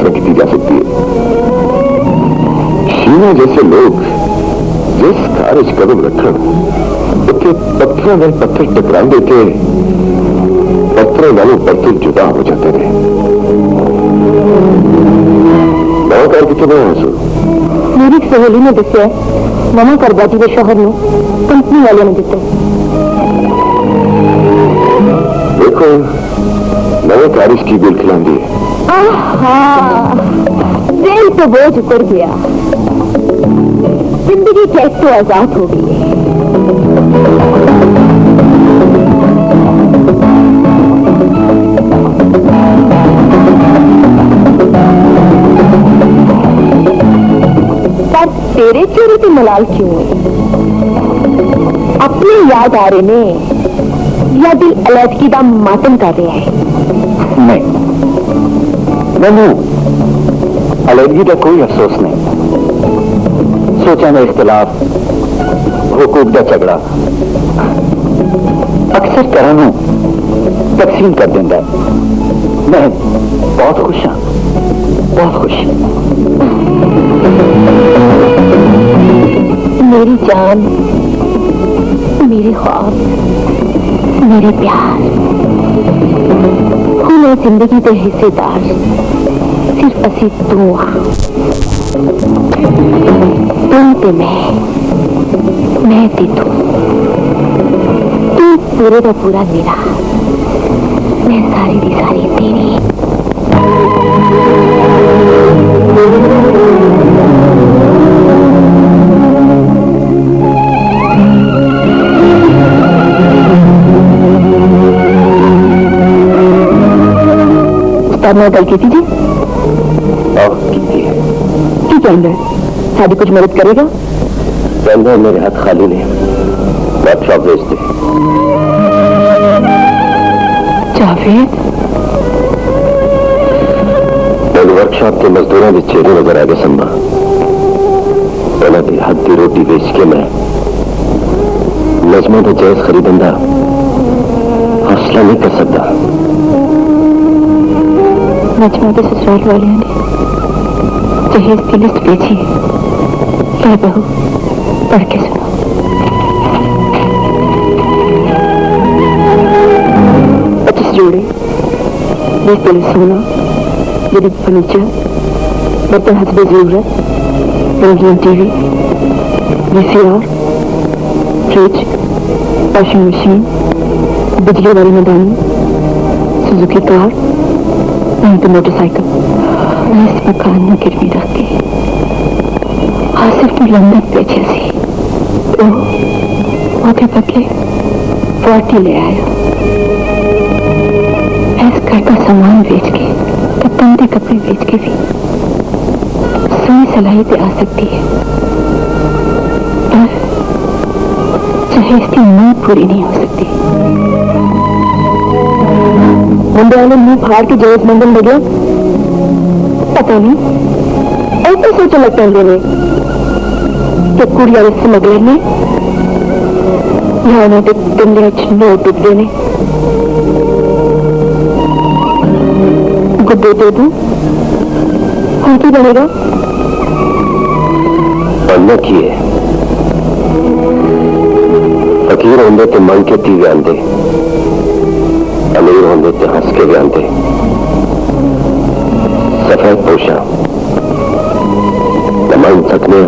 आसरा की जा सकती है। शीना जैसे लोग जिस कारज कदम रखण उसे पत्थरों में पत्थर टकरा देते, पत्थरों वालों पत्थर जुदा हो जाते रहे। नवाकार कितने आंसू मेरी सहेली ने दसिया नवा करबाजी के शोहर ने कंपनी वाले ने दिते। देखो नवे कारिश की दिल खिलांदी है। दिल तो बोझ उतर गया, जिंदगी कैसे तो आजाद हो गई है। पर तेरे चेहरे पे मलाल क्यों है? अपने याद आ रहे ने या दिल अलर्जी का मातम कर रहा है? नहीं, मैनू अलर्जी का कोई अफसोस नहीं। सोचा में इख्तिलाफ, हुकूक का झगड़ा अक्सर तरह तकसीम कर देता। मैं बहुत खुश हाँ, बहुत खुश। मेरी जान, मेरे ख्वाब, मेरे प्यार, हूँ मैं जिंदगी के हिस्सेदार सिर्फ असी तू हाँ। तुम ते मैं ते तू पूरे का पूरा मेरा, मैं सारी दी सारी तेरी। मैं गल की थी जी, की कहना है साड़ी कुछ मदद करेगा? कहना मेरे हाथ खाली ने, वर्कशॉप भेज दे। जावेद, मैंने वर्कशॉप के मजदूरों के चेहरे नजर आ गए संभा। उन्होंने हाथ की रोटी बेच के मैं नजमा का जायज खरीदन का हौसला नहीं कर सकता। नजमा के ससुराल वाले ने जहेज की लिस्ट भेजी है। क्या बहू पढ़ के सुनो। 25 जोड़े, 20 तोले सोना, जदीद फर्नीचर, बर्तन हस्बे जरूरत, रंगीन TV, VCR, fridge, washing machine, बिजली वाली मैदानी, सुजुकी कार, तो मोटरसाइकिल। मैं इस मकान में गिरवी रख के आसिफ को लंदन भेजा सी, तो ओके बदले 40 ले आया। इस घर का सामान बेच के, गंदे कपड़े बेच के भी सोनी सलाई पे आ सकती है, पर चाहे इसकी नींद पूरी नहीं हो सकती। मुंडे वाले मुंह फाड़ के जहेज मंगन लगे, पता नहीं ऐसे सोचने लगता है कि कुड़िया स्मगलर ने या उन्होंने गंदे नोट डुब देने। गुड्डे दे दूं, और क्या बनेगा? बनना की है फकीर होंगे तो मन के तीवे आंदे, अमीर होंगे तो हंस के भी आंदे। सफेद पोशा न मान सकने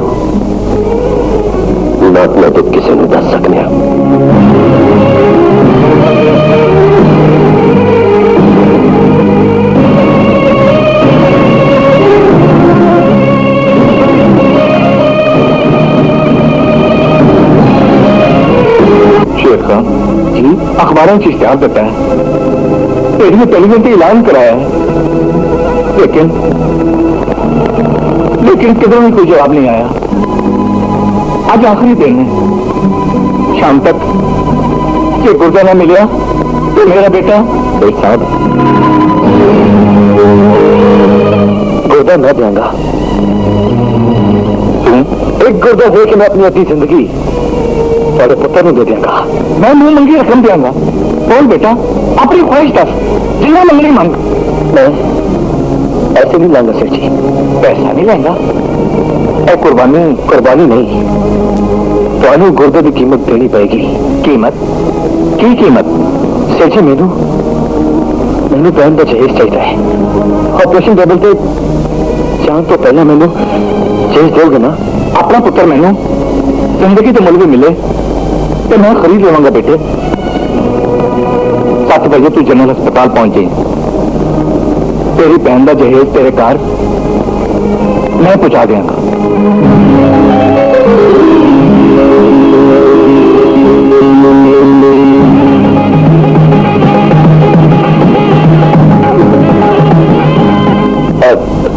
न अपना दुख किसी ने दस सकने। शेर खान जी, अखबारों से इश्तिहार देता है, रेडियो टेलीविजन पे ऐलान कराया है, लेकिन किधरों भी कोई जवाब नहीं आया। आज आखिरी दिन है, शाम तक ये गुर्दा ना मिला तो मेरा बेटा एक साहब गुर्दा न दूंगा। एक गुर्दा दे के मैं अपनी अद्धी जिंदगी तेरे पुत्र को दे देंगा। मैं मुंह मंगी रकम देंगा। बोल बेटा, अपनी ख्वाहिश दस, जितना मंगनी मांग। ऐसे नहीं लाऊंगा सेठ जी, पैसा नहीं लेंगा, ए कुर्बानी कुर्बानी नहीं, तो गुर्दे की कीमत देनी पड़ेगी। कीमत की कीमत सेठ जी, मैनू बहन का जहेज चाहिए। ऑपरेशन टेबल से जान तो पहला मैनू जहेज दोगे ना, अपना पुत्र मैनू जिंदगी तो मुल भी मिले तो मैं खरीद लवांगा बेटे। 7 बजे तू जनरल अस्पताल पहुंच जाए, तेरी बहन का जहेज तेरे घर मैं पहुंचा देंगा।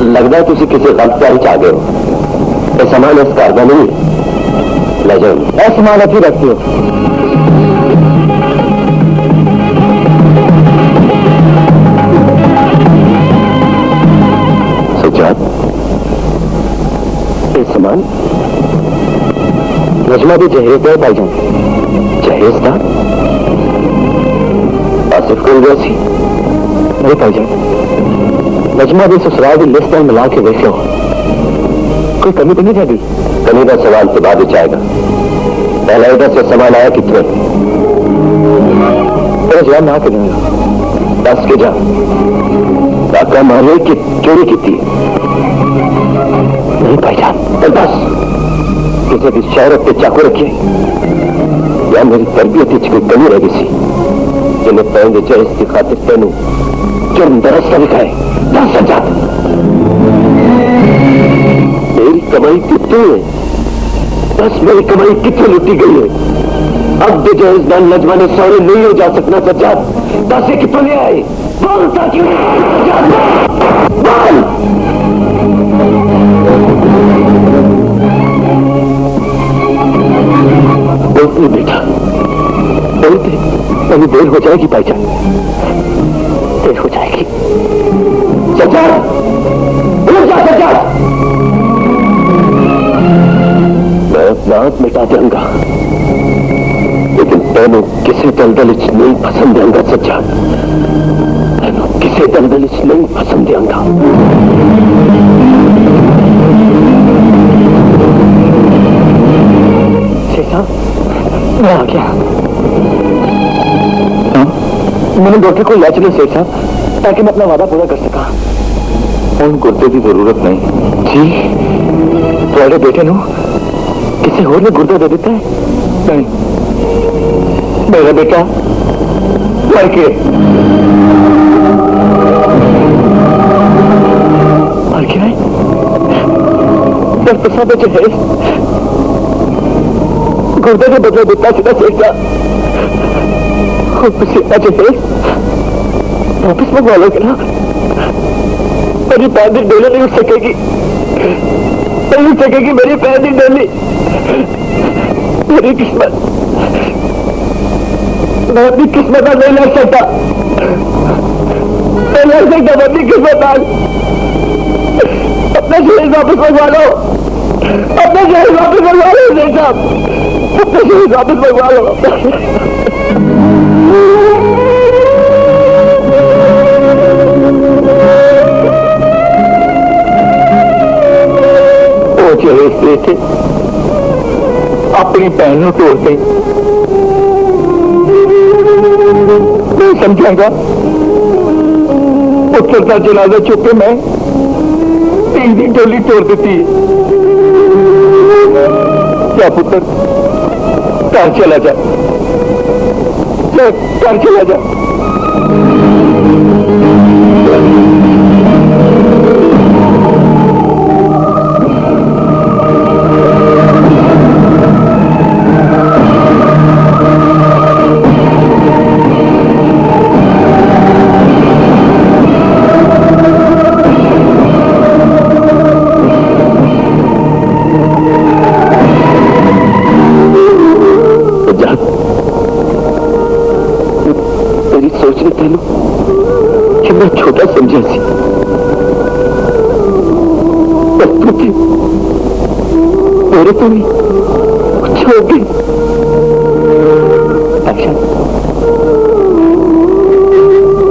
लगता है तुम किसी गलत प्यारी च आ गए हो। यह सामान इस घर का नहीं, ले जाओ। यह सामान अभी रखते हो। सज्जाद, ये सामान नजमा भी जहेज है भाईजान। जहेज था आसिफ को गया सी मेरे भाईजान। नजमा भी ससुराल की लिस्ट में मिला के देख लो, कोई कमी तो नहीं रहेगी। कमी का सवाल तो बाद में आएगा, पहला इधर से सामान आया कितने तेरा जवाब ना के दूंगा। दस के जा काका मारे कि चोरी की नहीं पहचान तो बस किसी की शहरत पे चाकू रखिए या मेरी तरबियत कोई कमी रह गई सी जिन्हें पहले जहेज की खातिर तेनू जुर्म दरस का दिखाए। दस सजा मेरी कमाई कितनी है, बस मेरी कमाई कितनी लुटी गई है। अब भी जहेज नाल नजमा ने सौरे नहीं हो जा सकना। सज्जाद पैसे कितने ले आए बोलता क्यों? बोल बोलते बेटा बोलते, अभी देर हो जाएगी भाईजान, देर हो जाएगी। सज्जाद उठ जा सज्जाद, मैं अपना हाथ मिटा दूंगा लेकिन तेनों किसी दलदल नहीं पसंद देंगा। सज्जाद तेनों किसी दलदल नहीं पसंद देंगा। शेषा मैं आ गया। मैंने डॉक्टर को ले चले शेष साहब ताकि मैं अपना वादा पूरा कर सका। उन गुर्दे की जरूरत नहीं जी, तुम्हारे बेटे नो किसी और ने गुर्दा दे देता है। नहीं, मेरा बेटा मर गया, मर गया है। डॉक्टर साहब जो है गुर्दे के बदले देता सीधा सेठा जो है वापस मंगवा लोगे ना। मेरी पैर की डोली नहीं उठ सकेगी, नहीं उठ सकेगी मेरी पैर की डोली। मेरी किस्मत मैं अपनी किस्मत में नहीं लड़ सकता, मैं लड़ सकता मैं अपनी किस्मत में। अपना शरीर वापस मंगवा लो, अपना शरीर वापस मंगवा लो शेख साहब, अपना शरीर वापस मंगवा लो। वो जहेज थे अपनी बहनों तोड़ते नहीं समझागा। पुत्र का जनाजा चुप के मैं 3 दिन टोली तोड़ देती है। क्या पुत्र घर चला जा, घर चला जा। छोटा समझा सी मेरे तो भी कुछ हो गई। अच्छा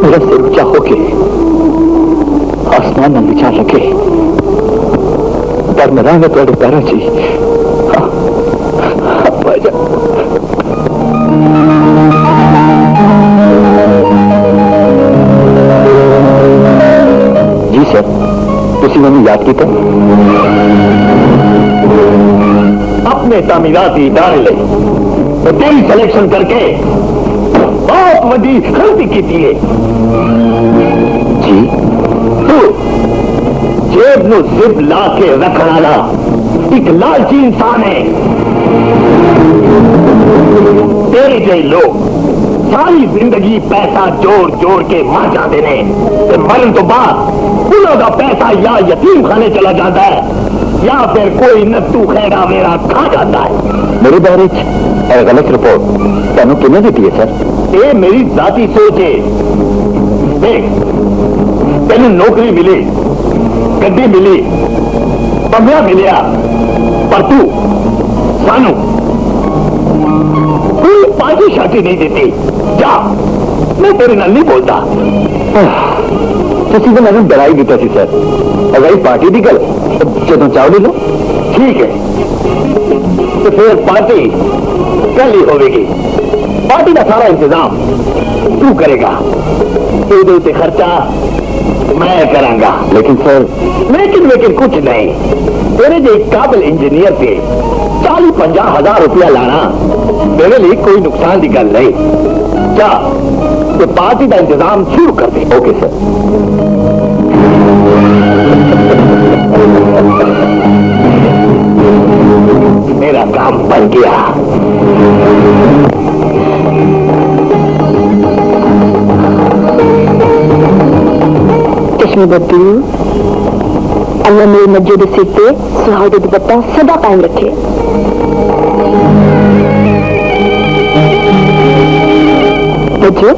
मेरा सिर ऊंचा हो के आसमान में विचार रखे पर मैं थोड़े पैरों ची जी सर तुसी मैंने याद किया अपने तामीराती इदारे ले तो तेरी सिलेक्शन करके बहुत बड़ी गलती की थी जी तू जेब नु जिप ला के रखने वाला एक लालची इंसान है तेरे जै लोग सारी जिंदगी पैसा जोड़ जोड़ के मर जाते ने ते मरण तो बाद उन्होंने पैसा या यतीम खाने चला जाता है या फिर कोई नत्तू खैरा मेरा खा जाता है मेरे बारे गलत रिपोर्ट तेन किन्ने दी है सर ये मेरी जाती सोच है देख तेन नौकरी मिली गड्डी मिली बंगला मिलिया पर तू सानू कोई पार्टी शाटी नहीं देती जा मैं तेरे नाल नहीं बोलता तुसी तो मैंने डराई दिता सी सर अगर पार्टी की गल जो चाहो ले लो ठीक है तो फिर पार्टी कल ही होगी पार्टी का सारा इंतजाम तू करेगा तो खर्चा मैं करांगा लेकिन सर लेकिन कुछ नहीं तेरे जो काबिल इंजीनियर थे 40-50 हजार रुपया लाना मेरे लिए कोई नुकसान की गल नहीं क्या तो पार्टी का इंतजाम शुरू कर दे ओके सर मेरा काम बन गया चश्मे बद्दू अल्लाह मेरे मज्जे के सिर पे सुहागे दुपट्टा सदा कायम रखे बच्चों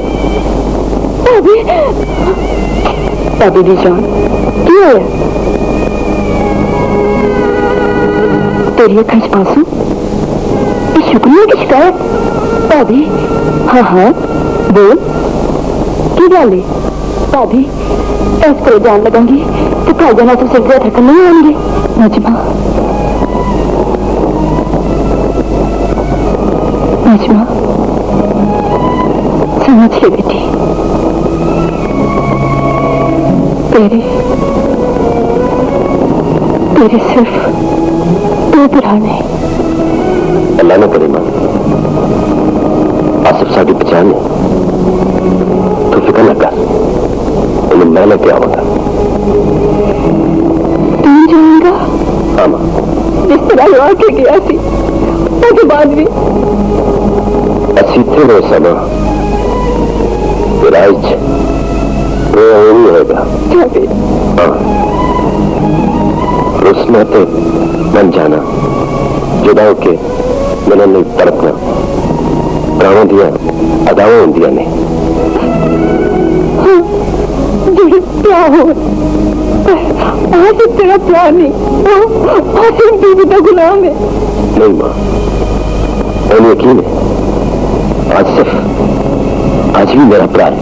भाभी दी जान क्यों है तेरी अखा च आंसू ये शुक्रिया की शिकायत भाभी हाँ हाँ बोल की गल है भाभी इस पर जान लगांगी तो भाई ना तो सिर थकन नहीं आएंगे नजमा नजमा समझ ले बेटी तेरे सिर्फ 2 भरा नहीं अल्लाह ना करे मां आसिफ साड़ी पहचान है तू फिक्र न कर उन्हें मैं लेके आऊंगा तू जाएगा हाँ मां जिस तरह लगा के गया थी उसके बाद भी अच्छी थे वो समा राज नहीं होगा हाँ उसमें तो बन जाना जुदा होके मैंने नहीं तड़पना प्राणों दिया अदाओं होंदिया ने आज तेरा प्यार नहीं आज बीवी का गुलाम है नहीं माँ मैंने यकीन है आज भी मेरा प्यार है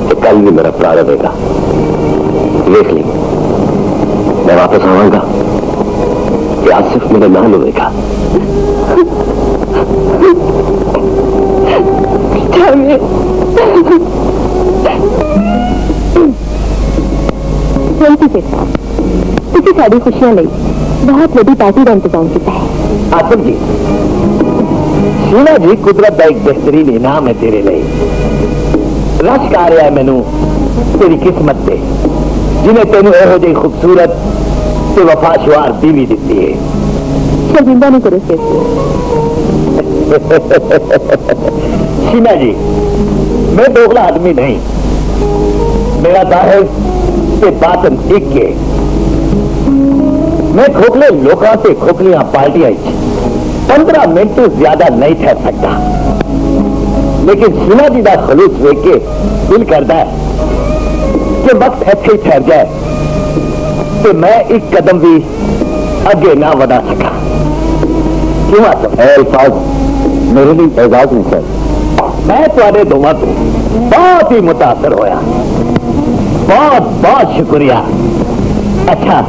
तो कल भी मेरा प्यार रहेगा देख ली मैं वापस आऊंगा कि आज सिर्फ मेरे नाम होगा तुझे सारी खुशियां ली बहुत बड़ी पार्टी का इंतजाम किया है आसिफ जी शीला जी कुदरत का एक बेहतरीन इनाम है तेरे लिए रश आ रहा है मैनू तेरी किस्मत से जिन्हें तेन एहो जी खूबसूरत ते वफाशवार बीवी दी है शर्मिंदा नहीं करो शीना जी मैं दोगला आदमी नहीं मेरा जाहिर से बातन एक के मैं खोखले लोगों से खोखलियां पार्टियां 15 मिनट तो ज्यादा नहीं ठहर सकता लेकिन शीना जी का खलूस देख के दिल करता है कि वक्त ऐसे ही ठहर जाए कि मैं एक कदम भी आगे ना बढ़ा सका क्यों आसफ अल्फाज मेरे लिए एजाज नहीं सर मैं थोड़े दोवां तो बहुत ही मुतासर होया बहुत बहुत शुक्रिया। अच्छा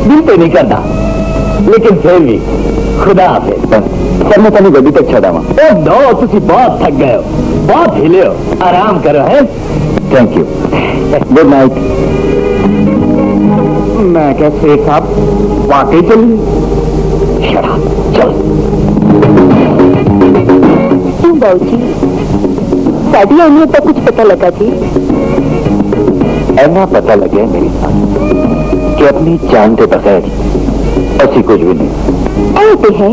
दिल तो नहीं करता, लेकिन फिर भी खुदा हाफिज। सर मैं तेन गड्डी तक छड़ा वा। ओ नो, तुसी बहुत थक गए हो, बहुत हिले हो, आराम करो है। Thank you, good night. मैं क्या सेठ साहब वाकई चलिए। शराब चल। क्यों बाबूजी, साड़ी आने तो कुछ पता लगा जी? ऐना पता लगे मेरी साथ कि अपनी जान के बगैर ऐसी कुछ भी नहीं। ऐसे है।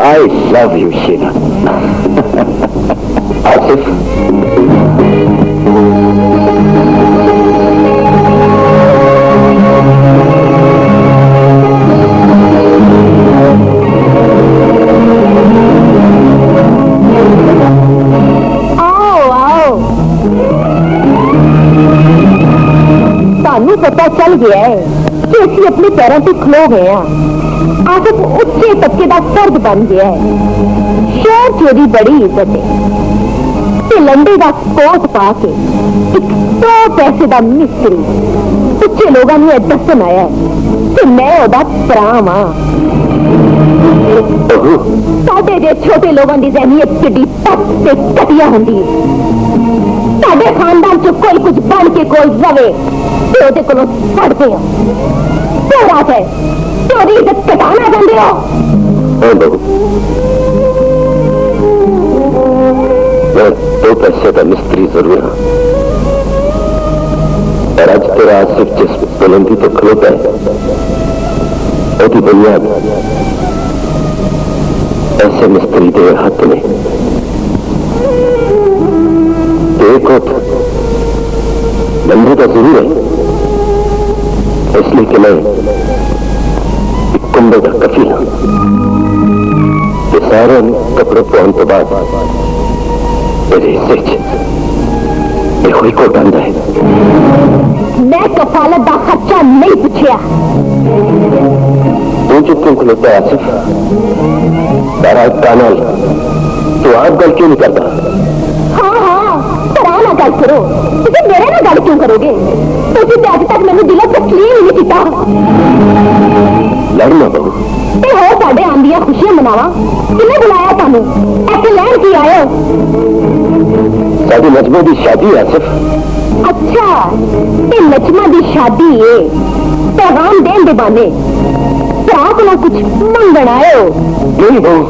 I love you Sheela. Asif पता चल गया है कि असि अपने पैरों पर खलो गए हैं। आसिफ उच्चे तबके का फर्द बन गया है। शहर चोरी बड़ी इज्जत है ते लंडे का कोट पा के एक 100 पैसे का मिस्त्री उच्चे लोगों ने दसन आया है कि मैं ओदा भरा हाँ। साडे जे छोटे लोगों की जहनीयत किड्डी पस्त ते घटिया होंदी है। साडे खानदान च कोई कुछ बन के कोई रवे ते ओदे कोलों फड़दे हो। क्या बात है, चोरी इज्जत कटाना चाहते हो? बहू, मैं 2 पैसे का मिस्त्री जरूर हाँ, और आज तेरा आसिफ जिस बुलंदी तो खलोता है उसकी बुनियाद ऐसे मिस्त्री के हाथ में देखो बंधु का जरूर है, इसलिए कि मैं एक कुंभे का कफी हाँ। ये सारे कपड़े पहन के बाद मेरे हिस्से कोई को बंदा है। मैं कफालत का खर्चा नहीं पूछा। तू चुप क्यों खलोता है आसिफ? तारा कानल तू आप गल क्यों नहीं करता? हाँ हाँ, तरह ना गल करो। तुम मेरे ना गल क्यों करोगे? तुम तो अज तक मैंने दिलों तस्लीम ही नहीं किया। लड़ना बहू, ते हो साडे आंदियां खुशियां मनावा। किन्ने बुलाया तुहानू? ऐसे लैन की आए हो? साडी नजमा की शादी है आसिफ। अच्छा, ते नजमा की शादी है, पैगाम देन दे बाने भरा को कुछ मंगण आए हो? नहीं बहू,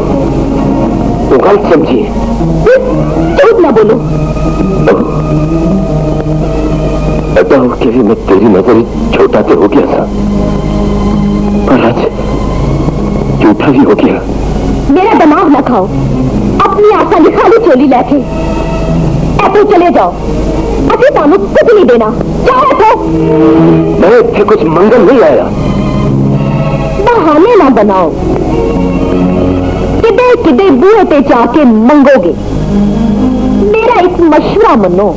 तू गलत समझी। झूठ ना बोलो। पता हो कि मैं तेरी नजर छोटा तो हो गया था, पर आज झूठा भी हो गया। मेरा दिमाग ना खाओ। अपनी आशा की खाली चोली लेके ऐसे चले जाओ। अभी तुहानू कुछ नहीं देना। जाओ तो। मैं इतने कुछ मंगल नहीं आया। बहाने ना बनाओ। किदे किदे बूहे पे जाके मंगोगे। मेरा एक मशवरा मनो,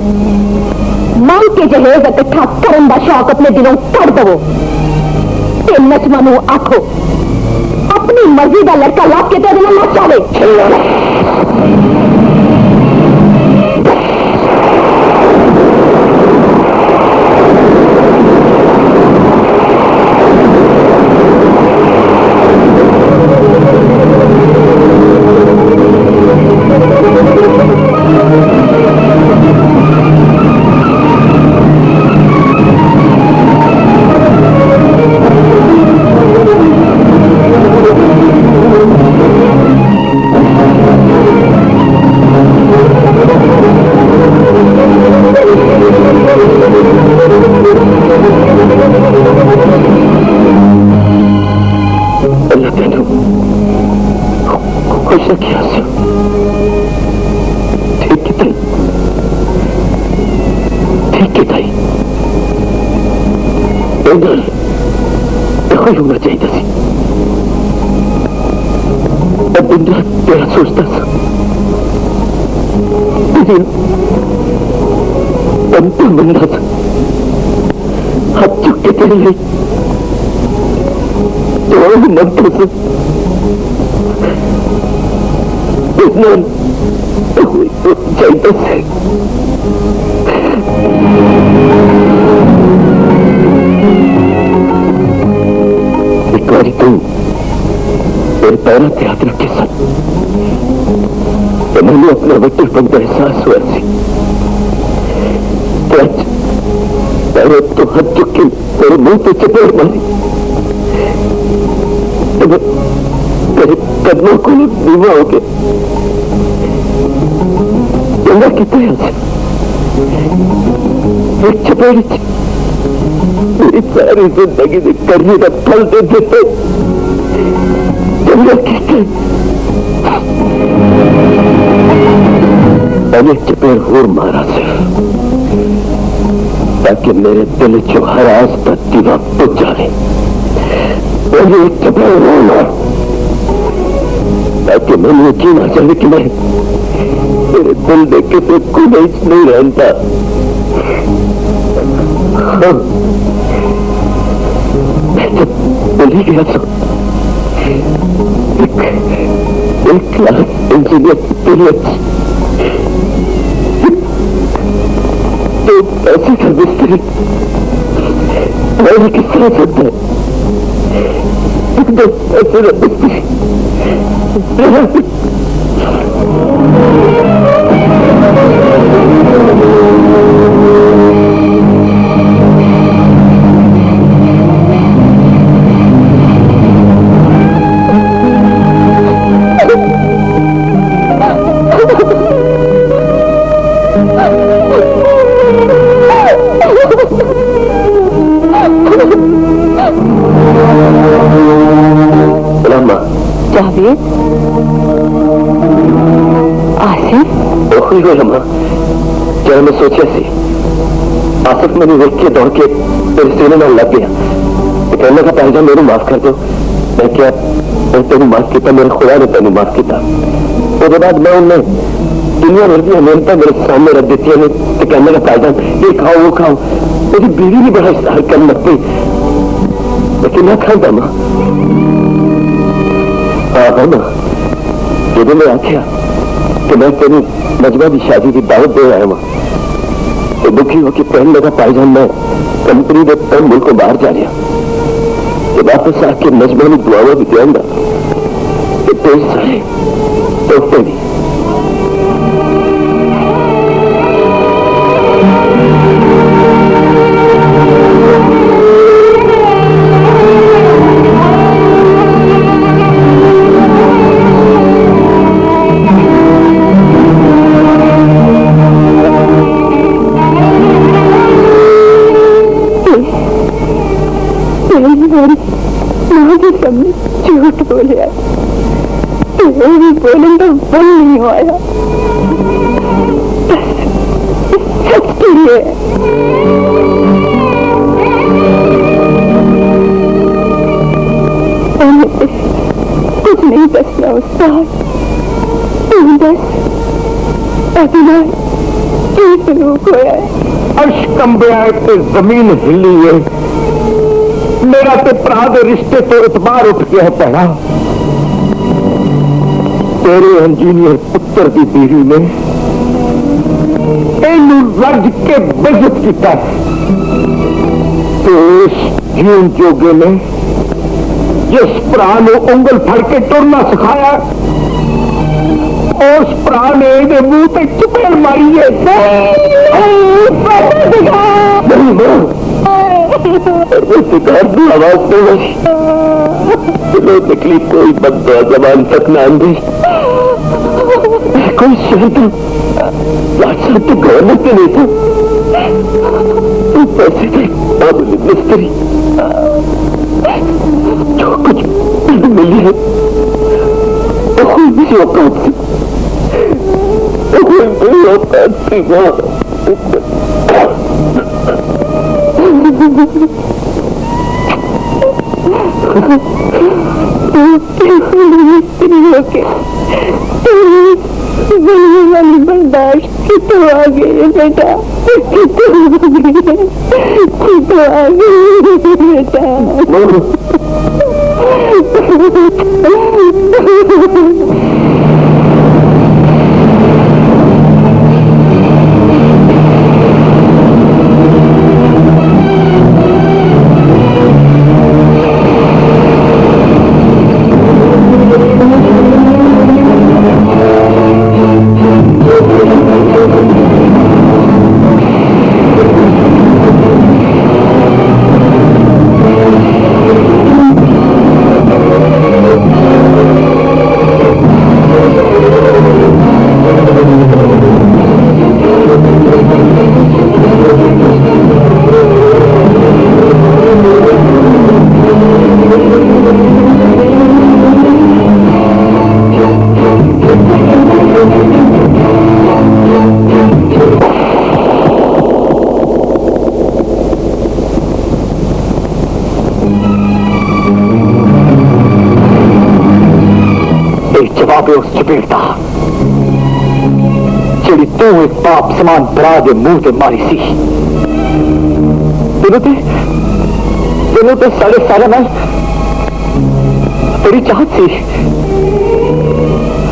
मांग के जहेज इकट्ठा करने का शौक अपने दिलों कड़ दवो ते नजमा नू आखो अपनी मर्जी का लड़का लब के तेरे नाल नच जावे। होना चाहिए सी। दिन रात तेरा सोचता था, बन रहा था, हाथ चुक के तेरे लिए तो मंत्र से ऊंचाई से एक बारी तू मेरे पैरों से हाथ रख के सन तो मैंने अपना बच्चेपन का एहसास हुआ सी पैरों तो हाथ चुक के मेरे मुंह पे चपेट मारी मेरे कदमों को धीमा हो गया जंगा की तरह एक चपेट मेरी सारी जिंदगी में करने का फल दे देते जंगा की तरह मैंने चपेट और मारा सिर्फ ताकि मेरे दिल जो हर आज तक दीवा बुझ जाए मैंने एक चपेट और मारा ताकि मैंने यकीन आ जाए कि मैं मेरे दिल में किसी को नहीं रहता हाँ मैं जब बोली गया तो एक क्लास इंजीनियर की पीरियड तो ऐसी का मिस्त्री मैंने किस तरह सकता है एकदम ऐसे मिस्त्री जावेद आसिफ ओखी हो लम्हा जरा मैं सोचा सी आसिफ मैंने देख के दौड़ के तेरे सीने में लग गया कहने का पहले मेरे माफ कर दो मैं क्या मैं तेन माफ किया मेरे खुदा ने तेन माफ किया उसके बाद मैं उन्हें दुनिया भर की अमेरिका मेरे सामने रख देती है तो कहने का फायदा ये खाओ वो खाओ मेरी बीवी भी बड़ा इस्तेमाल कर लगती लेकिन मैं खाता मां हाँ ना जब मैं आख्या कि मैं तेरी मजबा की शादी की दावत दे आया वहां तो दुखी होकर पहनने का पायजाम मैं कंपनी के तब मुल्क को बाहर जा रहा कि वापस आके मजबा की दुआवा भी देंगा कि तेज सारे तोहफे भी झूठ बोलिया भी बोले तो बल नहीं होया सच के लिए कुछ नहीं दसना उस्ताद बस अभिनय क्या सलूक होया अशकंबे ते जमीन हिली है मेरा ते भरा दे रिश्ते तो इतबार उठ गया है पहला तेरे इंजीनियर पुत्र की बीवी ने इनू रज के बेइज्जत किया तो इस जीवन जोगे ने जिस भरा ने उंगल फड़ के टुरना सिखाया उस भरा ने इहदे मुंह ते चपेड़ मारी है आवाज तो तकलीफ कोई बदला जबान तक ना आंदी कोई शहर तो गवर्नर पे नहीं था तो पैसे थे मिस्त्री जो कुछ मिली है तो कोई भी औकात थी वाली बर्दाश्त की तो आ गई है बेटा तो आ गई बेटा पे उस चपेटता जिहड़ी तू एक पाप समान भरा दे मुंह ते मारी सी। तेनों ते साढ़े सारे नाल तेरी चाहत सी।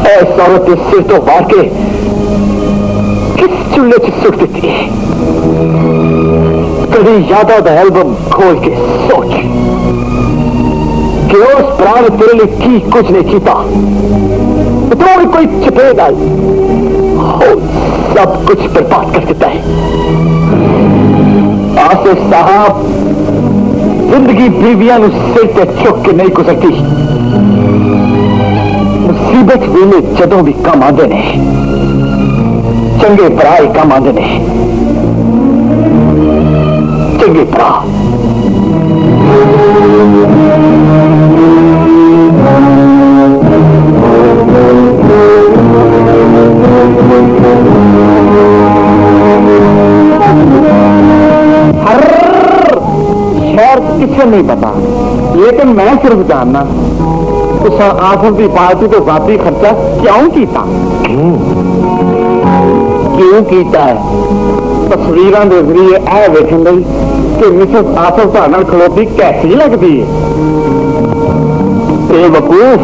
ऐस औरत के सिर तो मार के किस चूल्हे च सुट दी। कभी यादा दा एल्बम खोल के सोच कि उस प्राण तेरे लिए की कुछ नहीं कीता। तो भी कोई चपेट आई सब कुछ बर्बाद कर देता है। आसिफ साहब, जिंदगी बीवियां सिर ते चुक के नहीं गुजरती। मुसीबत वेले जदों भी कम आते ने चंगे भरा ही कम आते ने। चंगे भरा खैर किसे नहीं पता, लेकिन मैं सिर्फ जानना उस आसिफ की पार्टी तो जाती खर्चा क्यों कीता। क्यों कीता है? तस्वीरों के जरिए यह वेखन लई कि मिसेस आसिफ तुहाडे नाल खलोती कैसी लगती है। बेवकूफ,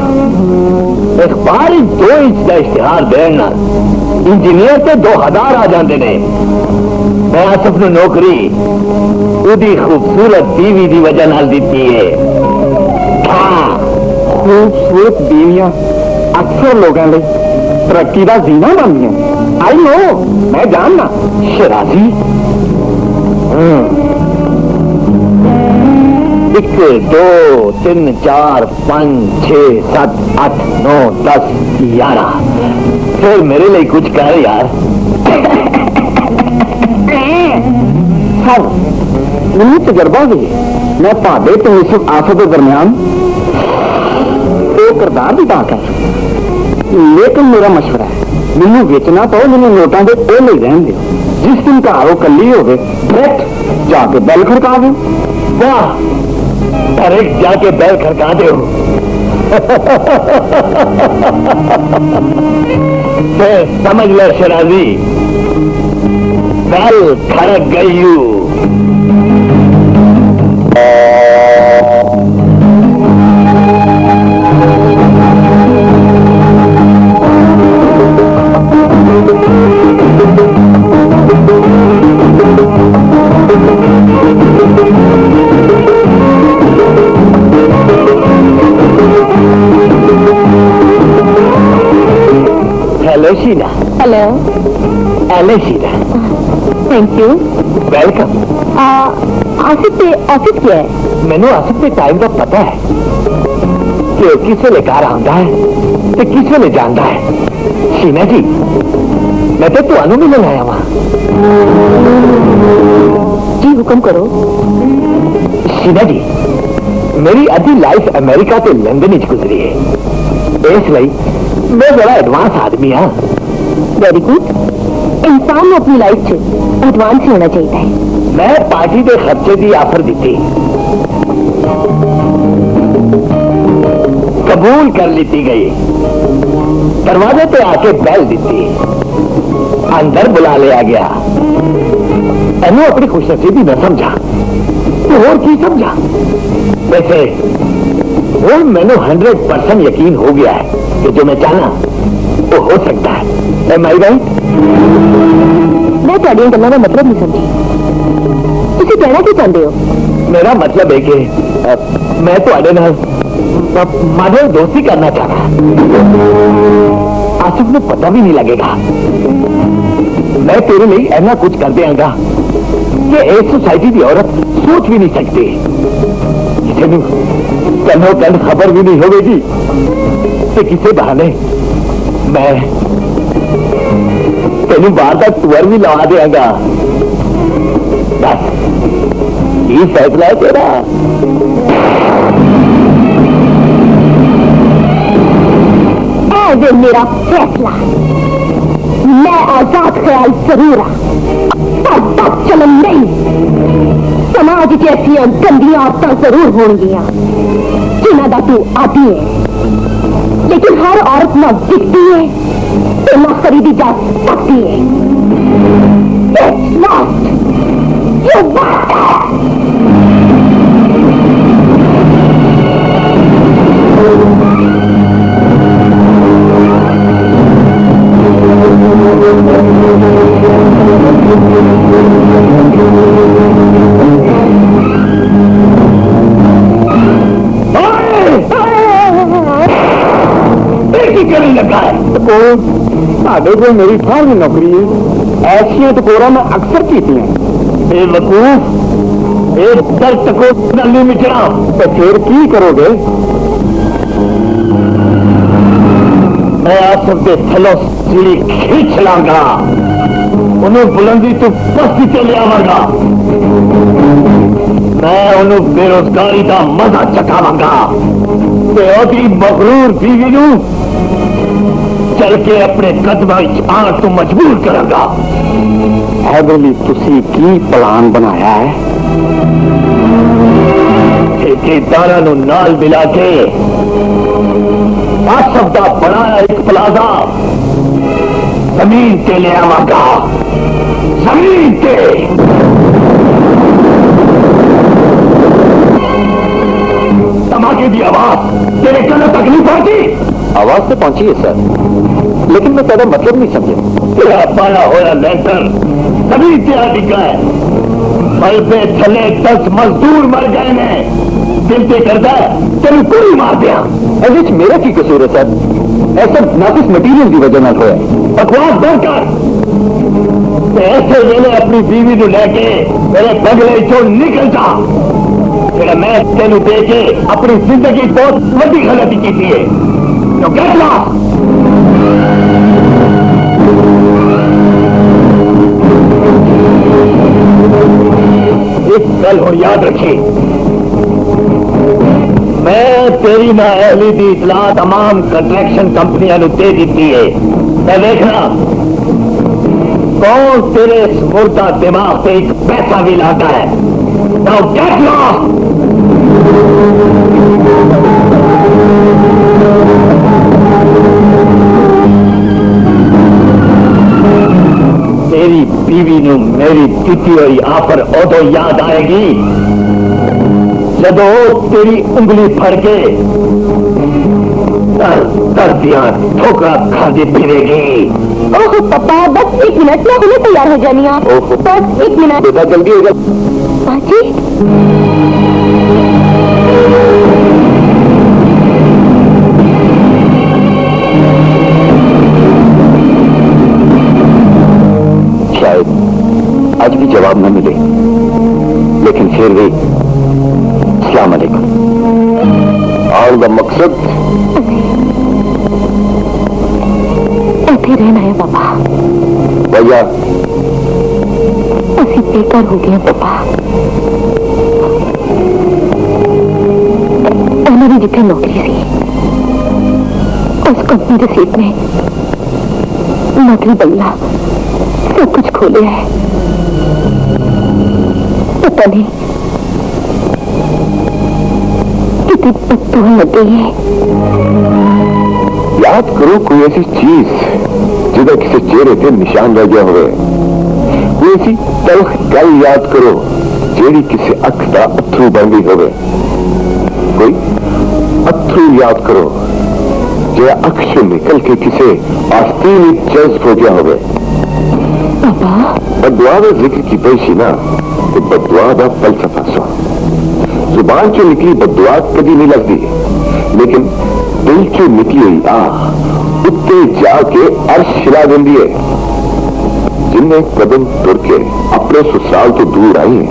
अखबार 2 इंच का इश्तिहार देना इंजीनियर से 2000 आ जाते ने। मैं आसिफ ने नौकरी उदी खूबसूरत बीवी की वजह नाल दी है। खूबसूरत बीवियां अक्सर लोगों लिए तरक्की का जीना बनदियां। आई नो, मैं जानना। शराजी 1 2 3 4 5 6 7 8 9 10 11 फिर मेरे लिए कुछ कर यार। सर मैंने तजर्बा भी, मैं भाडे तो मिसेस आसिफ के दरमियान वो किरदार भी पा कर। लेकिन मेरा मशवरा है, मैनू बेचना तो मैंने नोटा के पहले ही रहन दो। जिस दिन घर वो कली हो डायरेक्ट जाके बैल खड़का दो। वाह, डायरेक्ट जाके बैल खड़का दो। फिर समझ ले शराजी, बैल खड़क गई। Hello Sheela. Hello. Hello Sheela. Thank you. Welcome. Asif पे ऑफिस क्या है? मैंने आसिफ के टाइम का पता है कि किस वे घर आता है तो किस वे जाता है। शीना जी, मैं तो तुहानू मिलन आया वहां। जी हुक्म करो। शीना जी, मेरी अद्धी लाइफ अमेरिका ते लंदन च गुजरी है, इसलिए मैं बड़ा एडवांस आदमी हाँ। Very good. इंसान ने अपनी लाइफ से एडवांस ही होना चाहिए है। मैं पार्टी के खर्चे की ऑफर दी, कबूल कर ली गई। दरवाजे पे आके बैल दी, अंदर बुला लिया गया। एनू अपनी खुशनसीबी न समझा तो और की समझा। वैसे वो मैंने 100% यकीन हो गया है कि जो मैं चाहना वो हो सकता है। Am I right? मैं ਤੁਹਾਡੀਆਂ ਗੱਲਾਂ ਦਾ मतलब नहीं समझी। ਤੁਸੀਂ कहना ਕੀ चाहते हो? मेरा मतलब है कि मैं ਤੁਹਾਡੇ ਨਾਲ माधव दोस्ती करना चाहता। आसिफ को पता भी नहीं लगेगा। मैं तेरे लिए ऐसा कुछ कर देंगा कि एक सोसाइटी की औरत सोच भी नहीं सकती। किसी ने कनो कन खबर भी नहीं होगी कि किसी बहाने मैं तेन बाहर का टूर भी लगा देगा। बस ये फैसला है तेरा। मेरा फैसला, मैं आजाद ख्याल जरूर पर तब चलन नहीं। समाज जैसी गंदियां औरतां जरूर होंगियां जिन्हां दा तू आदी है। लेकिन हर औरत ना दिखती है तो ना खरीदी जा सकती है। It's lost. You करने लगा है को मेरी थार की नौकरी है। ऐसी टकोरा मैं अक्सर की वकूफ एक दर्द को नली मिचड़ा तो फिर की करोगे? मैं आसम के थलों सीढ़ी खींच लांगा, उन्हें बुलंदी तो पस्ती ते ले आवांगा। मैं उन्हें बेरोजगारी का मजा चखावांगा ते ओदी मगरूर बीवी नू चल के अपने कदमां आण तो मजबूर करांगा। हैदरली तुसी की प्लान बनाया है? ठेकेदारां नू नाल मिला के आसफ दा बनाया एक प्लाजा जमीन ते ले आवांगा। जमीन ते धमाके की आवाज तेरे कल तक नहीं पहुंची? आवाज तो पहुंची है सर, लेकिन मैं तेरा मतलब नहीं समझा। तेरा पाया होया लेंटर तभी तेरा दिखा है। पल पे थले 10 मजदूर मर गए ने, दिल पे करता है तेन पूरी मार दिया। ऐसे मेरा की कसूर है सर? ऐसा नाकिस मटीरियल की वजह ना होया। बकवास बंद कर। ऐसे वेले अपनी बीवी को लेके मेरे बगले चो निकल जा। फिर मैं तेन दे के अपनी जिंदगी बहुत बड़ी गलती की थी। तो गेट लॉस्ट। एक गल हुण याद रखी, मैं तेरी नाअहली की इतला तमाम कंस्ट्रक्शन कंपनियों को दे दी है। मैं देखना कौन तेरे इस मुर्दा दिमाग से एक पैसा भी लाता है। Now get lost. तेरी बीवी नू मेरी दिती हुई आफर उदो याद आएगी जदों तेरी उंगली फड़ के तर दिया ठोकरा खादी फिरेगी। ओह पापा, बस 1 मिनट में उन्हें तैयार हो जानी आप। बस 1 मिनट बेटा, जल्दी हो जा। बाजी शायद आज भी जवाब न मिले, लेकिन फिर भी अस्सलाम वालेकुम। और द मकसद ऐसे रहना है पापा। भैया ਅਸੀਂ बेकार हो गए पापा। उन्होंने जिथे नौकरी सी उस कंपनी के सीट में नौकरी बल्ला सब कुछ खो लिया है। पता नहीं कितनी बददुआ लग गई है। याद करो कोई ऐसी चीज जिधर किसी चेहरे पे निशान रह गया हुए। कोई ऐसी तलख गल याद करो जेड़ी किसी अख का अथरू बन गई होवे। कोई अथरू याद करो जो अख से निकल के किसी आस्तीन जज्ब हो गया होवे। बदुआ का जिक्र की पैसी ना तो बदुआ का फलसफा सो। जुबान से निकली बदुआ कभी नहीं लगती, लेकिन दिल से निकली हुई आह उत्ते जाके अर्श हिला देंदी है। जिनने कदम तुर के अपने ससुराल तो दूर आई है,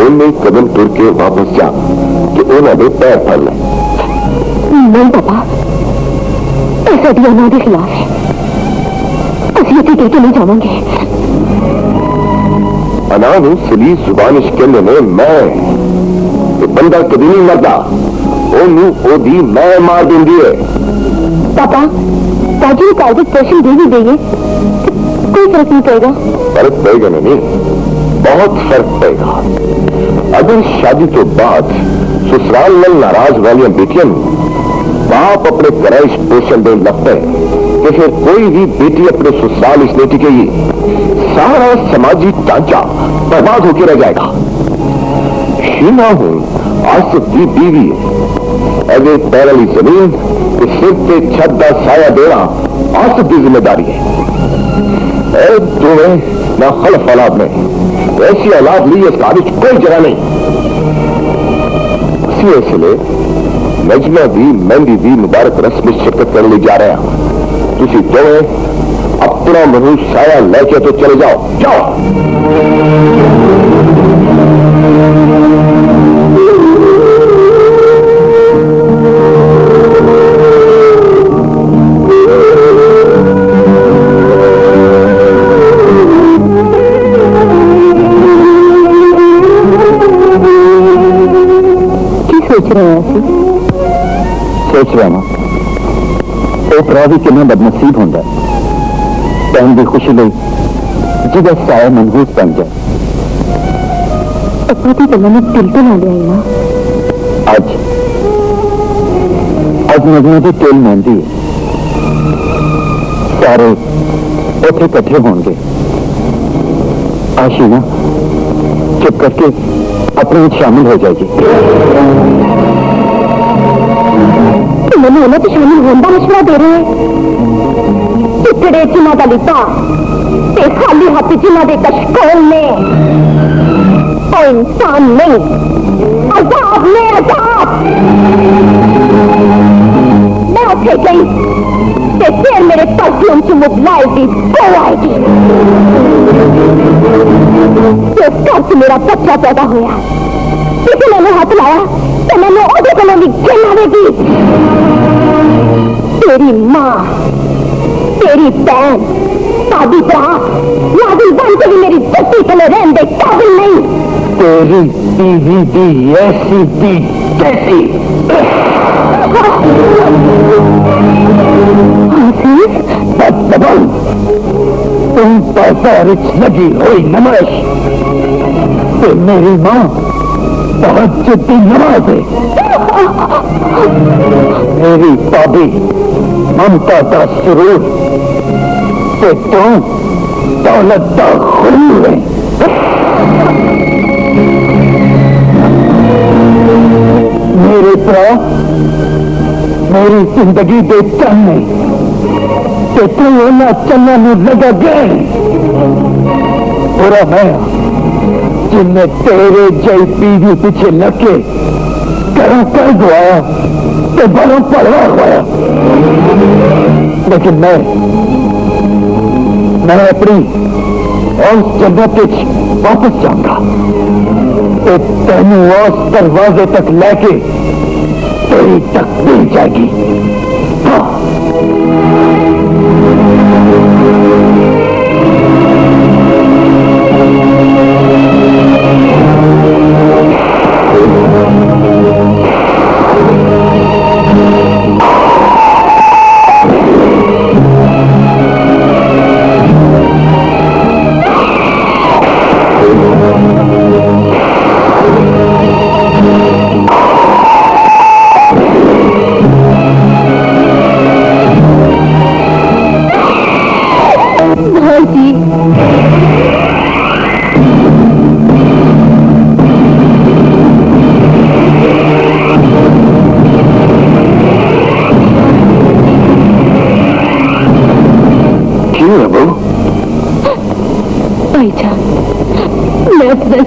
उनने कदम तुर के वापस जा तो उन्होंने पैर फड़ ले। नहीं पापा, ऐसा भी हमारे खिलाफ है। असीयतें कहते नहीं जावांगे। अनानू सली जुबान कहने में मैं बंदा कभी नहीं मरता। ओनू ओदी मैं मार देंदी है। पापा, बाजी को कागज पेशन दे भी देंगे, कोई फर्क नहीं पड़ेगा। फर्क पड़ेगा नहीं, बहुत फर्क पड़ेगा। अगर शादी तो बाद ससुराल में नाराज वाली बेटियां बाप अपने करैश पोषण देने लगते हैं कि फिर कोई भी बेटी अपने ससुराल इसलिए टिकेगी, सारा समाजी ढांचा बर्बाद होकर रह जाएगा। शीना हूं आसिफ की बीवी अगे पैरली जमीन के सिर पे छत का साया देना आसिफ की जिम्मेदारी है। तुम्हें ना खल्फ औलाद में ऐसी औलाद ली इस कहानी कोई जगह नहीं। इसी इसलिए नजमा भी मेहंदी भी मुबारक रस्म में शिरकत करने जा रहे हैं। तुसी दोवें अपना मनुष्य साया लेके तो चले जाओ, जाओ। सोच रहे हैं सोच रहा ना वो भरा भी कितना बदनसीब होंगे बहन की खुशी ली जिदा साया मनहूस बन जाए। अपनी तो मैंने दिल तो ला लिया ना। आज नजमा की तेल मेहंदी है, सारे उथे इकट्ठे होंगे। आशीना चुप करके अपने में शामिल हो जाएगी। मैंने उन्हें तो शामिल होने का मशवरा दे रहे हैं। टुकड़े चिन्ह का लिपा ते खाली हाथी चिन्ह के कशकोल ने और इंसान नहीं, अजाब में अजाब। मैं उठे गई ते फिर मेरे परफ्यूम से मुबलाएगी वो आएगी। इस घर से मेरा बच्चा पैदा होया, किसी मैंने हाथ लाया तो मैंने ओदे को गिनावेगी। तेरी माँ, तेरी बहन, शादी बरात नाजिल बन के भी मेरी जट्टी के लिए रहने दे काबिल नहीं। तेरी बीवी भी ऐसी भी कैसी। तुम बाजार लगी हुई नमाज तो मेरी माँ बहुत जिद्दी नमाज है। मेरी भाभी ममता का सुरूर तो तुम दौलत का गुरूर है। मेरे भरा मेरी जिंदगी दे चन्ने ते तू उन्हें चन्ना लगा गए। बुरा मैं जिन्हें तेरे जय पीढ़ी पीछे लगे घरों कर गवाया तो बलों पलवा गवाया। लेकिन मैं अपनी उस जन्नत वापस जाऊंगा तो तेनू उस दरवाजे तक लेके तेरी तक मिल जाएगी। हाँ।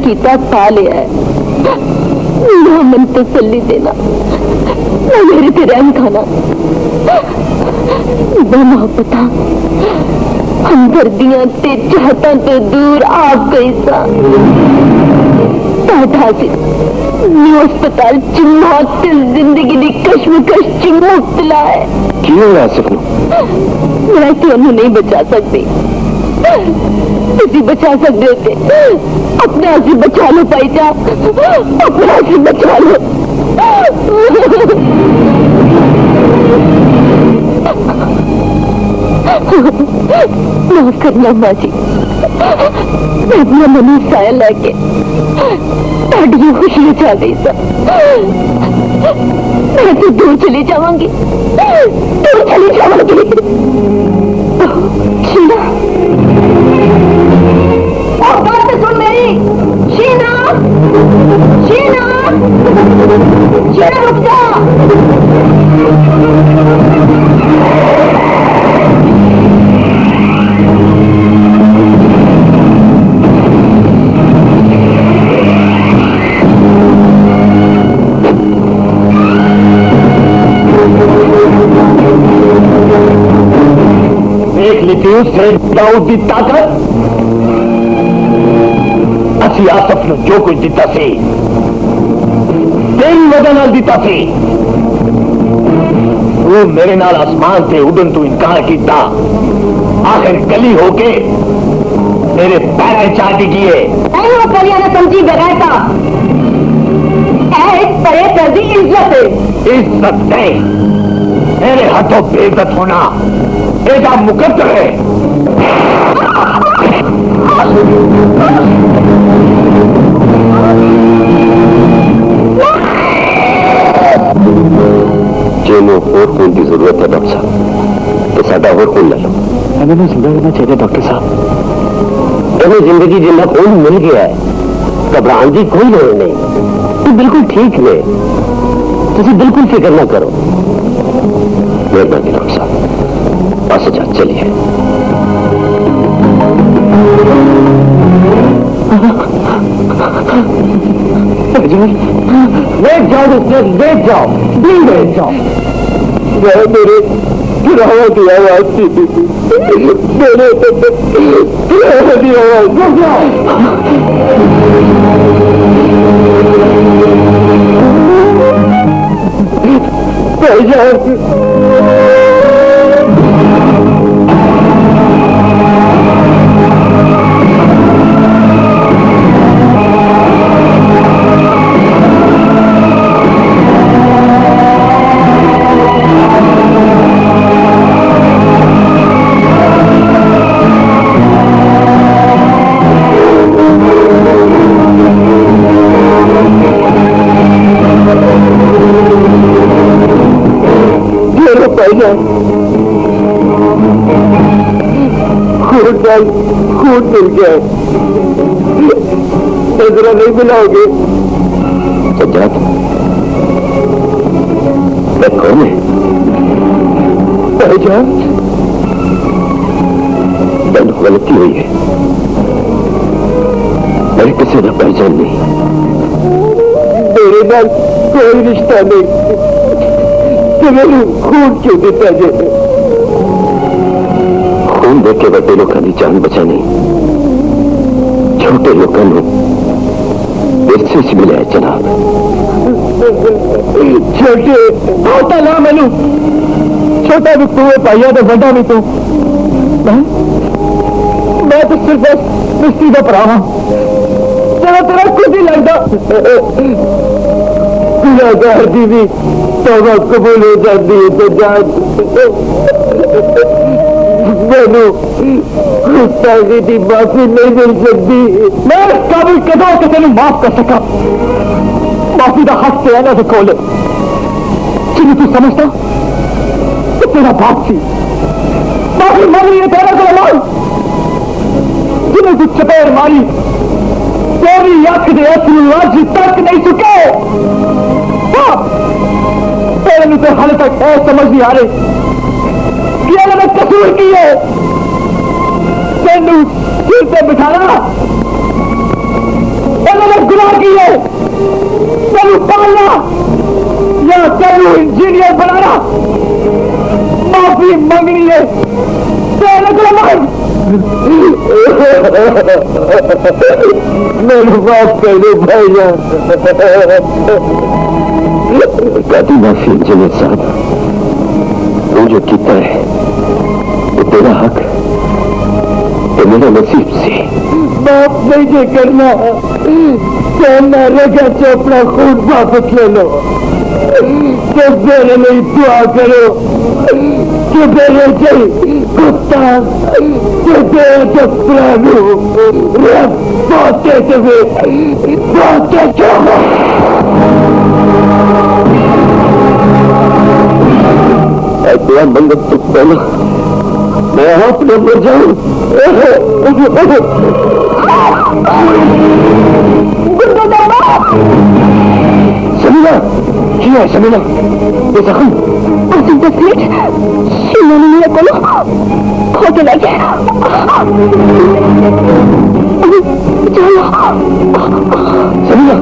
कीता पा लिया है, ना मन तसल्ली देना, ना मेरे पे रहम खाना, ना मोहब्बत, हमदर्दियां ते चाहता तो दूर आप कैसा अस्पताल च मौत जिंदगी की कश्मकश च मुब्तला है। क्यों आसिफ मैं तुहानू नहीं बचा सकती, तुसी बचा सकते होते अपने आप से बचा लो भाईजा, अपने आप से बचा लो। माफ करना माँ जी, मैं अपना मनी साया लेके साड़ी खुशियां जा गई सब। मैं तो दूर चली जाऊंगी, दूर चली जाऊंगी। शीना, और बात तो सुन मेरी। शीना, शीना, शीना रुक जा। देख ली थी उससे दाऊद की ताकत। असी आसफ ने जो कुछ दिता सी तेरी वजह नाल दिता सी। वो मेरे नाल आसमान से उड़न तू इनकार किया, आखिर गली होके मेरे पैर चाह गिए। वो कलिया ने समझी बगैर था परे कर दी इज्जत नहीं, मेरे हाथों बेइज्जत होना एदा मुकद्दर है। जेनू होर खून की जरूरत है डॉक्टर साहब, तो साडा होर खून ले लो। मैंने जिंदा रहना चाहिए डॉक्टर साहब। इन्हें जिंदगी जिन्ना खून मिल गया है, घबराने की कोई लोड़ नहीं। तू बिल्कुल ठीक ने, तुम बिल्कुल फिक्र ना करो। मेहरबानी डॉक्टर साहब, पास जा चलिए। लेट जाओ दोस्तों, लेट जाओ, दिल लेट जाओ। मेरे गिरावा की आवाज थी, मेरे गिरावा की आवाज। रुक जाओ। भाईजान खून मिल गया, नजरा नहीं मिलाओगे? सज्जाद, मैं कौन है? भाईजान, मैंने गलती हुई है, मैं किसी का पहचान नहीं, मेरे नाल कोई रिश्ता नहीं। मेरे खून क्यों देता जाए? खून देख के बड़े लोगों की जान बचानी छोटे लोगों को विरसे से मिला है जनाब। छोटे छोटा ना मैनू, छोटा भी तू है भाइया, तो बड़ा भी तू। मैं तो सिर्फ बस मिस्त्री का भरा हाँ, तेरा तेरा कुछ ही लगता। गुनाहगार दी भी तौबा कबूल हो जाती है तो जान मैनू गुस्ताखी की माफी नहीं मिल सकती। मैं काबिल कदों के तेन माफ कर सका। माफी का हक से ना खोले जिन्हें तू समझता तो तेरा बाप सी माफी मांग है तेरा को मांग। जिन्हें तू चपेट मारी तेरी अख दे असलू आज तक नहीं चुके। तेरे तो हाल तक ऐसा समझ नहीं आ रही कि मैंने कसूर की है। तेनू सिर से बिठाना मैंने गुनाह की है। तेनू पालना या तेनू इंजीनियर बनाना माफी मांगनी है तेरे को मांग। मेरे माफ कर दो भाईजान। काती माफी इंजीनियर साहब, वो जो किया है वो तेरा हक तो मेरा नसीब से। माफ नहीं जे करना कहना रेखा चोपड़ा खून वापस ले लो तो मेरे लिए दुआ करो कि मेरे जय कुत्ता कि मेरे प्राणु पहुंचे ऐसा मंगल तो पहला मैं अपने मर जाऊं समीना क्या है समीना ये जख्म आज 10 मिनट शिमला ने मेरे को खोटे लगे चलो समीना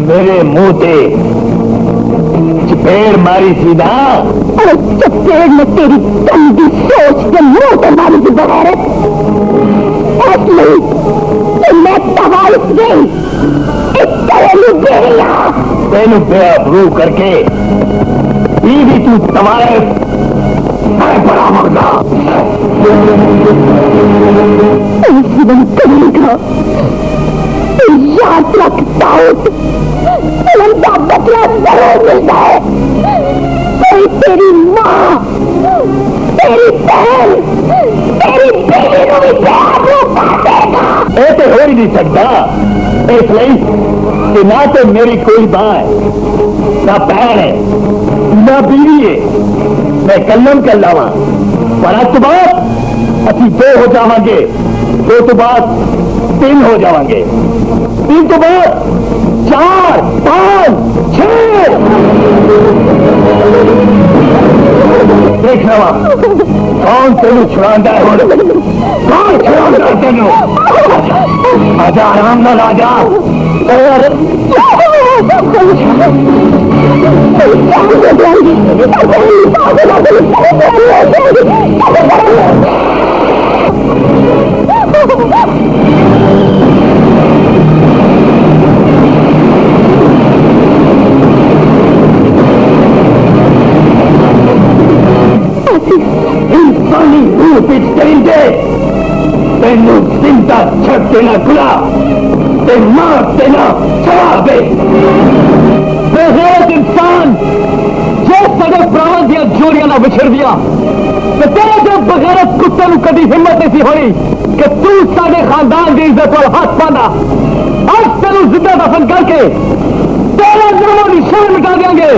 मेरे मुंह से चपेड़ मारी सीधा अरे चपेड़ में तेरी गंदी सोच के मुंह से मारी थी बगैरत इसलिए कि मैं तवाइफ गई इस घरेलू बेरिया तेनू बेअबरू करके बीवी तू तवाइफ मैं बड़ा मरदा जीवन करेगा याद रखता हूँ का बदला जरूर मिलता है कोई तेरी माँ तेरी बहन तेरी बेटी को भी बेआबरू कर देगा ये तो हो ही नहीं सकता इसलिए कि ना तो मेरी कोई मां है ना बहन है ना बीवी है मैं कलम कर लावा पर आज तो बाद असी 2 हो जावांगे 2 तो बाद 3 हो जावांगे 3 तो बाद 4 5 6 देख रहा कौन तेन छुड़ा है कौन छुड़ा तेन आजा आराम नाल आजा इंसानी रूह विच करेंगे तेनू जिंदा छड़ देना गुला ते मार देना शराब है बेगैरत इंसान जो सड़े प्राण दिया जोरियां ना विछड़ दिया तो तेरे जो बगैरत कुत्ते नू कदी हिम्मत नहीं होई कि तू साडे खानदान की इज्जत पर हाथ पाना आज तेनू जिंदा दफन करके तेरे नामों की शान मिटा देंगे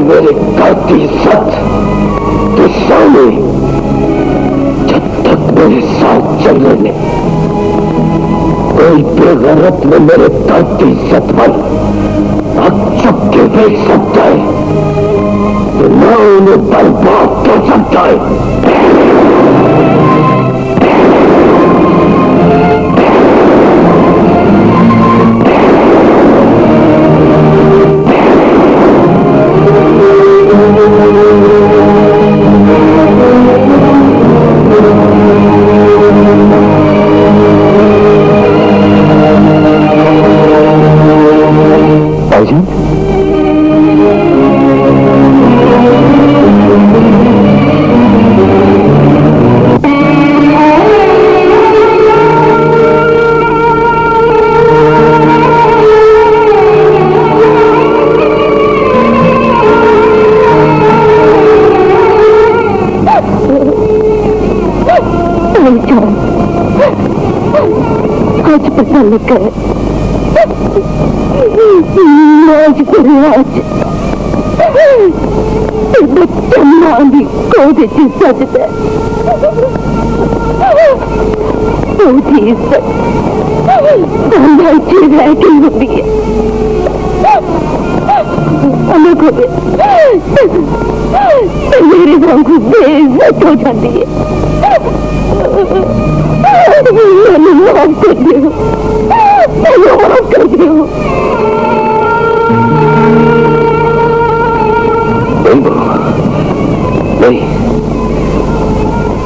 मेरे घर की इज्जत की शान ले। कोई बेगैरत में मेरे दर्द की इज्जत पर अब चुप के देख सकता है तो मैं उन्हें बर्बाद कर सकता है। आज पता लगा आज बच्चा मां की गोद च सजदा बहुत ही इज्जत रह गई होती है। अलग हो मेरे वांगू बेइज्जत हो जाती है। मैंने माफ कर दियो, मैंने माफ कर दियो। नहीं,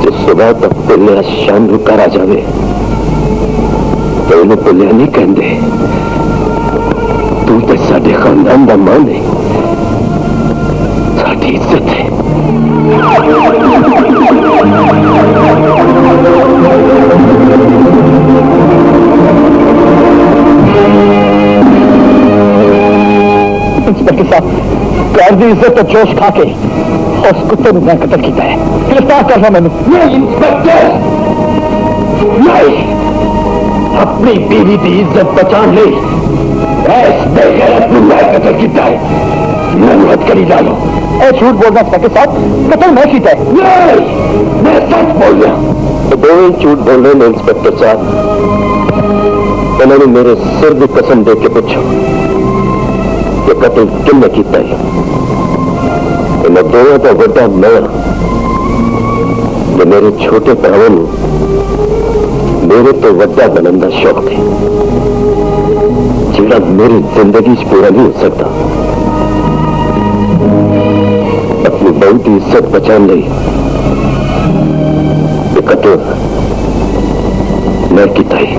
जिस सुबह तक पुलिया शाम रुका जावे तो उन्हें पुलिया नहीं कहते। तू तो साडे खानदान का मान है, साडी इज्जत है। इंस्पेक्टर साहब, प्यार की इज्जत तो जोश खा के उस कुत्ते ने मैं कतल किया है। गिरफ्तार कर लो मैंने। नहीं इंस्पेक्टर, नहीं, अपनी बीवी की इज्जत बचान ले मैं कतल किया है। मैं करी डालो। झूठ बोलना इंस्पेक्टर साहब, कतल मैं किया है। नहीं, मैं सच बोल रहा। तो दोनों झूठ बोल रहे हैं इंस्पेक्टर साहब। उन्होंने मेरे सिर की कसम दे के पूछो कि कतल किन्ने किया है। मैं दोनों का बड़ा मैं मेरे छोटे भरावां मेरे तो वड्डा बनने का शौक है जिहड़ा मेरी जिंदगी पूरा नहीं हो सकता। अपनी बहू की इज्जत बचाने कतल मैं किया है।